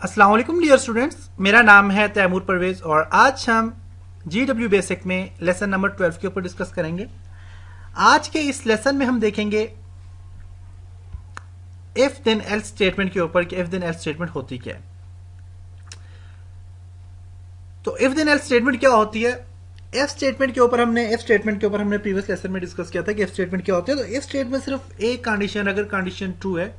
अस्सलाम वालेकुम dear students, मेरा नाम है तैमूर परवेज और आज हम GW बेसिक में लेसन नंबर 12 के ऊपर डिस्कस करेंगे। आज के इस लेसन में हम देखेंगे इफ देन एल्स स्टेटमेंट के ऊपर कि इफ देन एल्स स्टेटमेंट होती क्या है। तो इफ देन एल्स स्टेटमेंट क्या होती है? इफ स्टेटमेंट के ऊपर हमने प्रीवियस लेसन में डिस्कस किया था कि इफ स्टेटमेंट क्या होती है। तो इफ स्टेटमेंट सिर्फ एक कंडीशन, अगर कंडीशन ट्रू है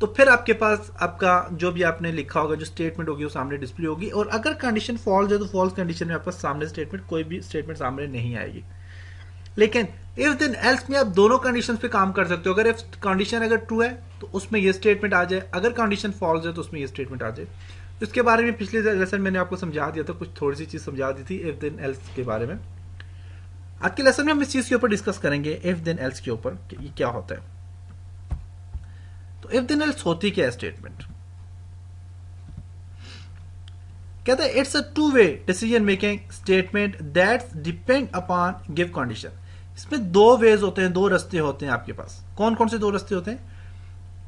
तो फिर आपके पास आपका जो भी आपने लिखा होगा, जो स्टेटमेंट होगी वो सामने डिस्प्ले होगी। और अगर कंडीशन फॉल्स है तो फॉल्स कंडीशन में आपका सामने स्टेटमेंट, कोई भी स्टेटमेंट सामने नहीं आएगी। लेकिन इफ देन एल्स में आप दोनों कंडीशंस पे काम कर सकते हो। अगर इफ कंडीशन अगर ट्रू है तो उसमें ये स्टेटमेंट आ जाए, अगर कंडीशन फॉल्स है तो उसमें ये स्टेटमेंट आ जाए। तो इसके बारे में पिछले लेसन मैंने आपको समझा दिया था, कुछ थोड़ी सी चीज समझा दी थी इफ देन एल्स के बारे में। आज के लेसन में हम इस चीज के ऊपर डिस्कस करेंगे, इफ देन एल्स के ऊपर कि ये क्या होता है। तो इफ देन एल्स होती क्या है स्टेटमेंट? कहता है it's a two way decision making statement that's depend upon give condition. इसमें दो वेज होते हैं, दो रास्ते होते हैं आपके पास। कौन कौन से दो रास्ते होते हैं?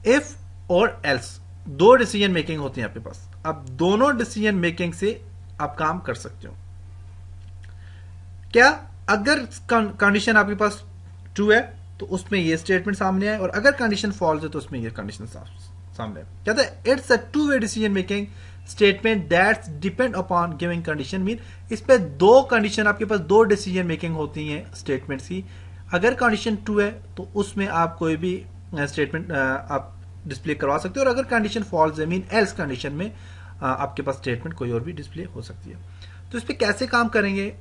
इफ और एल्स, दो डिसीजन मेकिंग होती है आपके पास। अब दोनों डिसीजन मेकिंग से आप काम कर सकते हो। क्या? अगर कंडीशन आपके पास ट्रू है तो उसमें ये स्टेटमेंट सामने आए, और अगर कंडीशन फॉल्स है तो उसमें ये कंडीशन सामने आए। कहता है it's a two way decision making statement that's depend upon giving condition. Mean इस पे दो कंडीशन, आपके पास दो डिसीजन मेकिंग होती हैं स्टेटमेंट्स की। अगर कंडीशन ट्रू है तो उसमें आप कोई भी स्टेटमेंट आप डिस्प्ले करवा सकते हो, और अगर कंडीशन फॉल्स है मीन एल्स कंडीशन में आपके पास स्टेटमेंट कोई और भी डिस्प्ले हो सकती है। तो इस पे कैसे काम करेंगे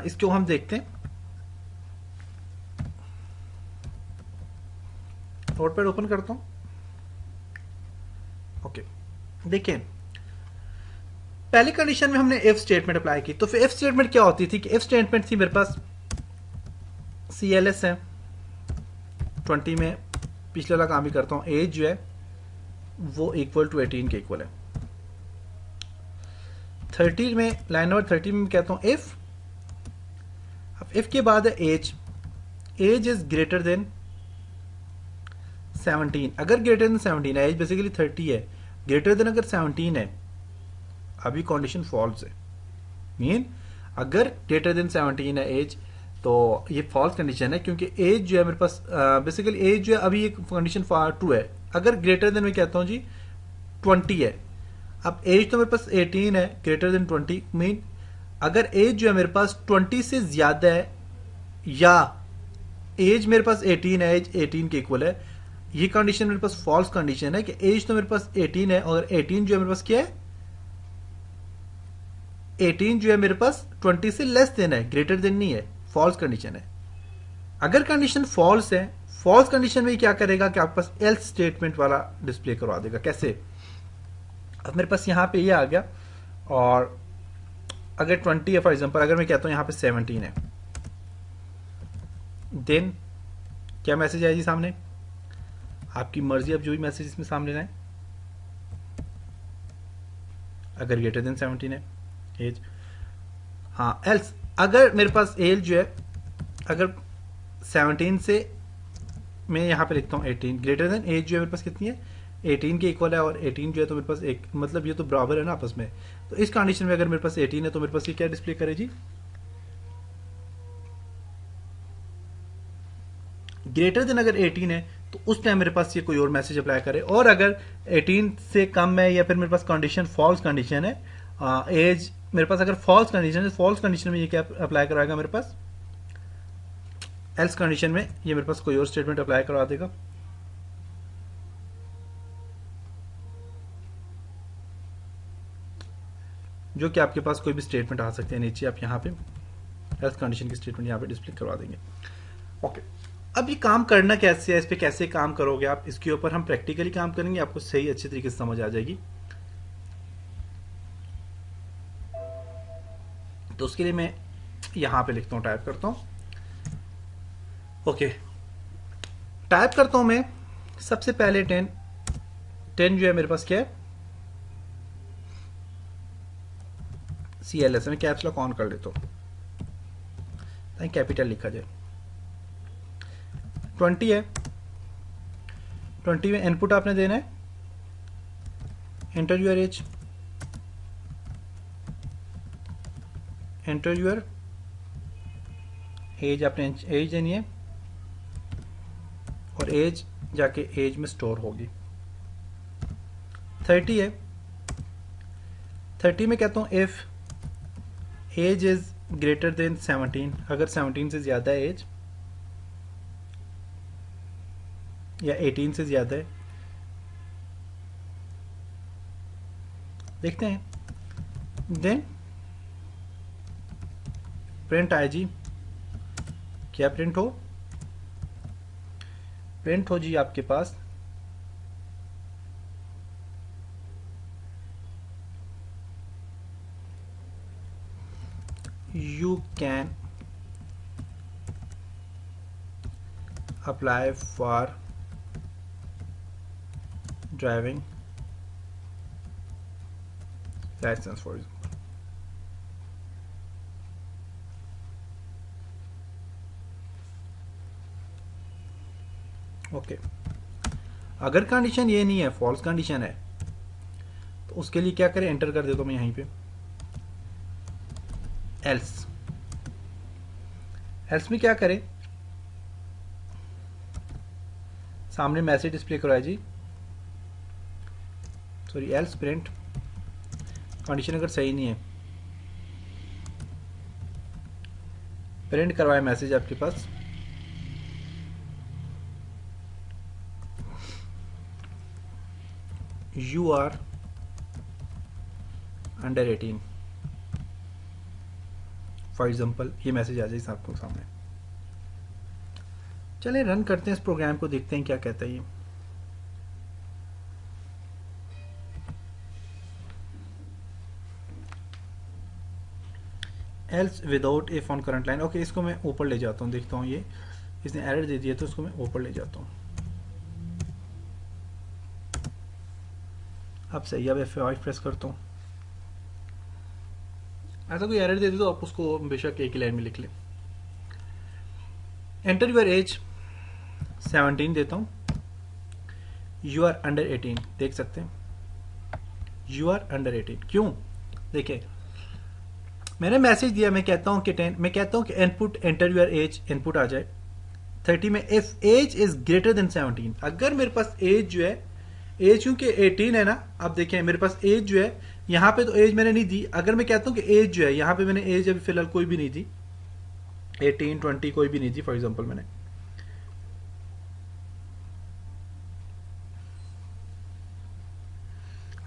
इसको हम देखते हैं। नोटपैड ओपन करता हूं। ओके, देखिए पहली कंडीशन में हमने इफ स्टेटमेंट अप्लाई की। तो फिर इफ स्टेटमेंट क्या होती थी कि इफ स्टेटमेंट थी मेरे पास CLS है 20 में, पिछले वाला काम भी करता हूं, एज जो है वो इक्वल टू 18 के इक्वल है। 30 में, लाइन नंबर 30 में कहता हूं इफ, अब इफ के बाद है एज इज ग्रेटर देन 17। अगर ग्रेटर देन 17 है, एज बेसिकली 30 है, ग्रेटर देन अगर 17 है, अभी कंडीशन फॉल्स है। मीन अगर ग्रेटर देन 17 है एज तो ये फॉल्स कंडीशन है, क्योंकि एज जो है मेरे पास बेसिकली एज जो है अभी एक कंडीशन ट्रू है। अगर ग्रेटर देन मैं कहता हूं जी 20 है, अब एज तो मेरे पास 18 है, ग्रेटर देन 20 मीन अगर एज जो है मेरे पास 20 से ज्यादा है, या एज मेरे पास 18 है, एज 18 के इक्वल है, ये कंडीशन मेरे पास फॉल्स कंडीशन है कि एज तो मेरे पास 18 है और 18 जो है मेरे पास क्या है, 18 जो है मेरे पास 20 से लेस देन है, ग्रेटर देन नहीं है, फॉल्स कंडीशन है। अगर कंडीशन फॉल्स है, फॉल्स कंडीशन में क्या करेगा कि आपके पास एल्स स्टेटमेंट वाला डिस्प्ले करवा देगा। कैसे? अब मेरे पास यहां पे ये आ गया, और अगर 20 है फॉर एग्जांपल, अगर मैं कहता हूं यहां पे 17 है, देन क्या मैसेज आएगी सामने? आपकी मर्जी, अब जो भी मैसेज इसमें सामने लाए। अगर ग्रेटर देन 17 है एज, हाँ एल्स अगर मेरे पास एज जो है अगर 17 से, मैं यहां पे लिखता हूं 18, ग्रेटर देन एज जो है मेरे पास कितनी है, 18 के इक्वल है, और 18 जो है तो मेरे पास एक, मतलब ये तो बराबर है ना आपस में। तो इस कंडीशन में अगर मेरे पास 18 है तो मेरे पास ये क्या डिस्प्ले करे जी, ग्रेटर देन अगर 18 है तो उस टाइम मेरे पास ये कोई और मैसेज अप्लाई करे। और अगर 18 से कम है या फिर मेरे पास कंडीशन फॉल्स कंडीशन है, एज मेरे पास अगर फॉल्स कंडीशन है, फॉल्स कंडीशन में ये क्या अप्लाई कराएगा मेरे पास, एल्स कंडीशन में ये मेरे पास कोई और स्टेटमेंट अप्लाई करवा देगा। जो कि आपके पास कोई भी स्टेटमेंट आ सकते हैं नीचे, आप यहाँ पे एल्स कंडीशन की स्टेटमेंट यहाँ पे डिस्प्ले करवा देंगे। ओके, अब ये काम करना कैसे है, इस पे कैसे काम करोगे आप, इसके ऊपर हम प्रैक्टिकली काम करेंगे, आपको सही अच्छी तरीके से समझ आ जाएगी। तो उसके लिए मैं यहां पे लिखता हूं, टाइप करता हूं। ओके, टाइप करता हूं मैं सबसे पहले 10 जो है मेरे पास क्या है, CLS में कैप्स लॉक ऑन कर लेता हूं ताकि कैपिटल लिखा जाए। 20 है, 20 में इनपुट आपने देना है enter your as, enter your as, आपने एज देनी है और एज जाके एज में स्टोर होगी। 30 है, 30 में कहता हूँ if age is greater than 17, अगर 17 से ज्यादा है एज या 18 से ज्यादा है, देखते हैं। देन प्रिंट आए जी, क्या प्रिंट हो? प्रिंट हो जी आपके पास you can apply for driving license for example। Okay, अगर कंडीशन ये नहीं है, फॉल्स कंडीशन है, तो उसके लिए क्या करें? एंटर कर देता हूं मैं यहीं पे एल्स। एल्स में क्या करें? सामने मैसेज डिस्प्ले कराया जी, सॉरी एल्स प्रिंट, कंडीशन अगर सही नहीं है, प्रिंट करवाए मैसेज आपके पास you are under 18 for example, ये मैसेज आ जाए आपको सामने। चलिए रन करते हैं इस प्रोग्राम को, देखते हैं क्या कहता है ये। Else without A on current line. Okay, इसको मैं ऊपर ले जाता हूँ, देखता हूँ ये इसने एरर दे दिया, तो इसको मैं ऊपर ले जाता हूँ। अब सही, अब F5 प्रेस करता हूँ। ऐसा कोई एरर दे दे तो आप उसको बेशक एक ही लाइन में लिख लें। एंटर योर एज 17 देता हूं, यू आर अंडर 18, देख सकते हैं यू आर अंडर 18। क्यों? देखिए मैंने मैसेज दिया, मैं कहता हूं कि input enter your age, input आ जाए 30 में if age is greater than 17। अगर मेरे पास एज जो है, एज क्योंकि 18 है ना, अब देखें मेरे पास एज जो है, यहां पे तो एज मैंने नहीं दी। अगर मैं कहता हूं कि एज जो है, यहां पे मैंने एज अभी फिलहाल कोई भी नहीं दी, 18 20 कोई भी नहीं दी फॉर एग्जांपल मैंने,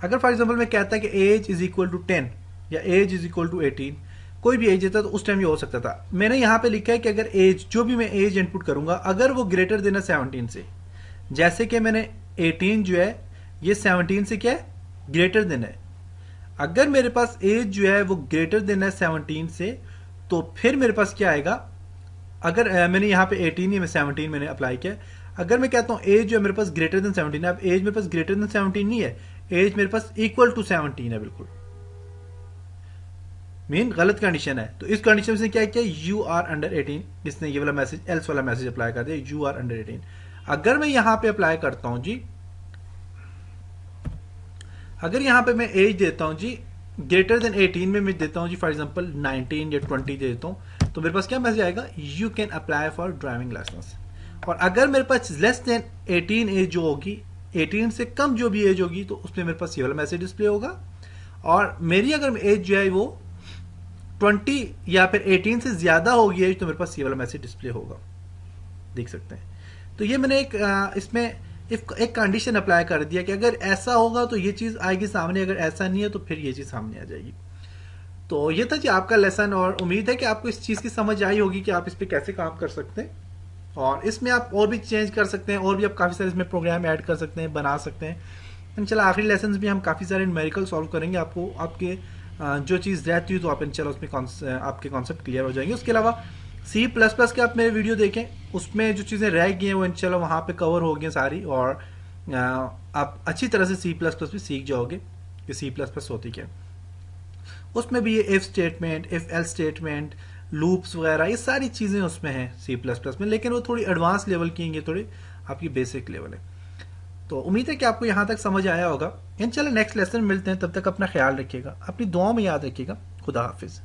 अगर फॉर एग्जांपल मैं कहता कि एज इज इक्वल टू 10 या एज इज इक्वल टू 18, कोई भी एज देता तो उस टाइम ये हो सकता था। मैंने यहां पे लिखा है कि अगर एज, जो भी मैं एज इनपुट करूंगा, अगर वो ग्रेटर देन है 17 से, जैसे कि मैंने 18 जो है ये 17 से क्या है, ग्रेटर देन है। अगर मेरे पास एज जो है वो ग्रेटर देन है 17 से, तो फिर मेरे पास क्या आएगा? अगर मैंने यहाँ पे 18 या 17 मैंने अप्लाई किया, अगर मैं कहता हूँ एज जो है मेरे पास ग्रेटर देन 17 है, अब एज मेरे पास ग्रेटर देन 17 नहीं है, एज मेरे पास इक्वल टू 17 है, बिल्कुल मीन गलत कंडीशन है। तो इस कंडीशन से क्या किया, यू आर अंडर 18, इसने ये वाला मैसेज, एल्स वाला मैसेज अप्लाई कर दिया, यू आर अंडर 18। अगर मैं यहां पे अप्लाई करता हूं जी, अगर यहां पे मैं एज देता हूं जी ग्रेटर देन 18 में मैं देता हूं जी फॉर एग्जांपल 19 या 20 दे देता हूं, तो मेरे पास क्या मैसेज आएगा, you can apply for driving licence. और अगर मेरे पास लेस देन 18 एज जो होगी, 18 से कम जो भी एज होगी, तो उसमें मेरे पास ये वाला मैसेज डिस्प्ले होगा। और मेरी अगर एज जो है वो 20 या फिर 18 से ज्यादा होगी एज, तो मेरे पास ये वाला मैसेज डिस्प्ले होगा, देख सकते हैं। तो ये मैंने इसमें एक कंडीशन अप्लाई कर दिया कि अगर ऐसा होगा तो ये चीज आएगी सामने, अगर ऐसा नहीं है तो फिर ये चीज सामने आ जाएगी। तो ये था जी आपका लेसन, और उम्मीद है कि आपको इस चीज की समझ आई होगी कि आप इस पे कैसे काम कर सकते हैं, और इसमें आप और भी चेंज कर सकते हैं, और भी आप काफी सारे इसमें प्रोग्राम ऐड कर सकते हैं, बना सकते हैं। इंशाल्लाह आखिरी लेसन भी हम काफी सारे न्यूमेरिकल सॉल्व करेंगे, आपको आपके जो चीज रहती है तो आप इंशाल्लाह उसमें आपके कॉन्सेप्ट क्लियर हो जाएंगे। उसके अलावा C++ के आप मेरे वीडियो देखें, उसमें जो चीज़ें रह गई हैं वो इंशाल्लाह वहाँ पे कवर हो गई सारी, और आप अच्छी तरह से C++ भी सीख जाओगे कि C++ होती क्या। उसमें भी ये if statement, if else statement, loops वगैरह, ये सारी चीज़ें उसमें हैं C++ में, लेकिन वो थोड़ी एडवांस लेवल की हैं, ये थोड़ी आपकी बेसिक लेवल है। तो उम्मीद है कि आपको यहाँ तक समझ आया होगा। इंशाल्लाह नेक्स्ट लेसन मिलते हैं, तब तक अपना ख्याल रखिएगा, अपनी दुआओं में याद रखिएगा। खुदा हाफिज़।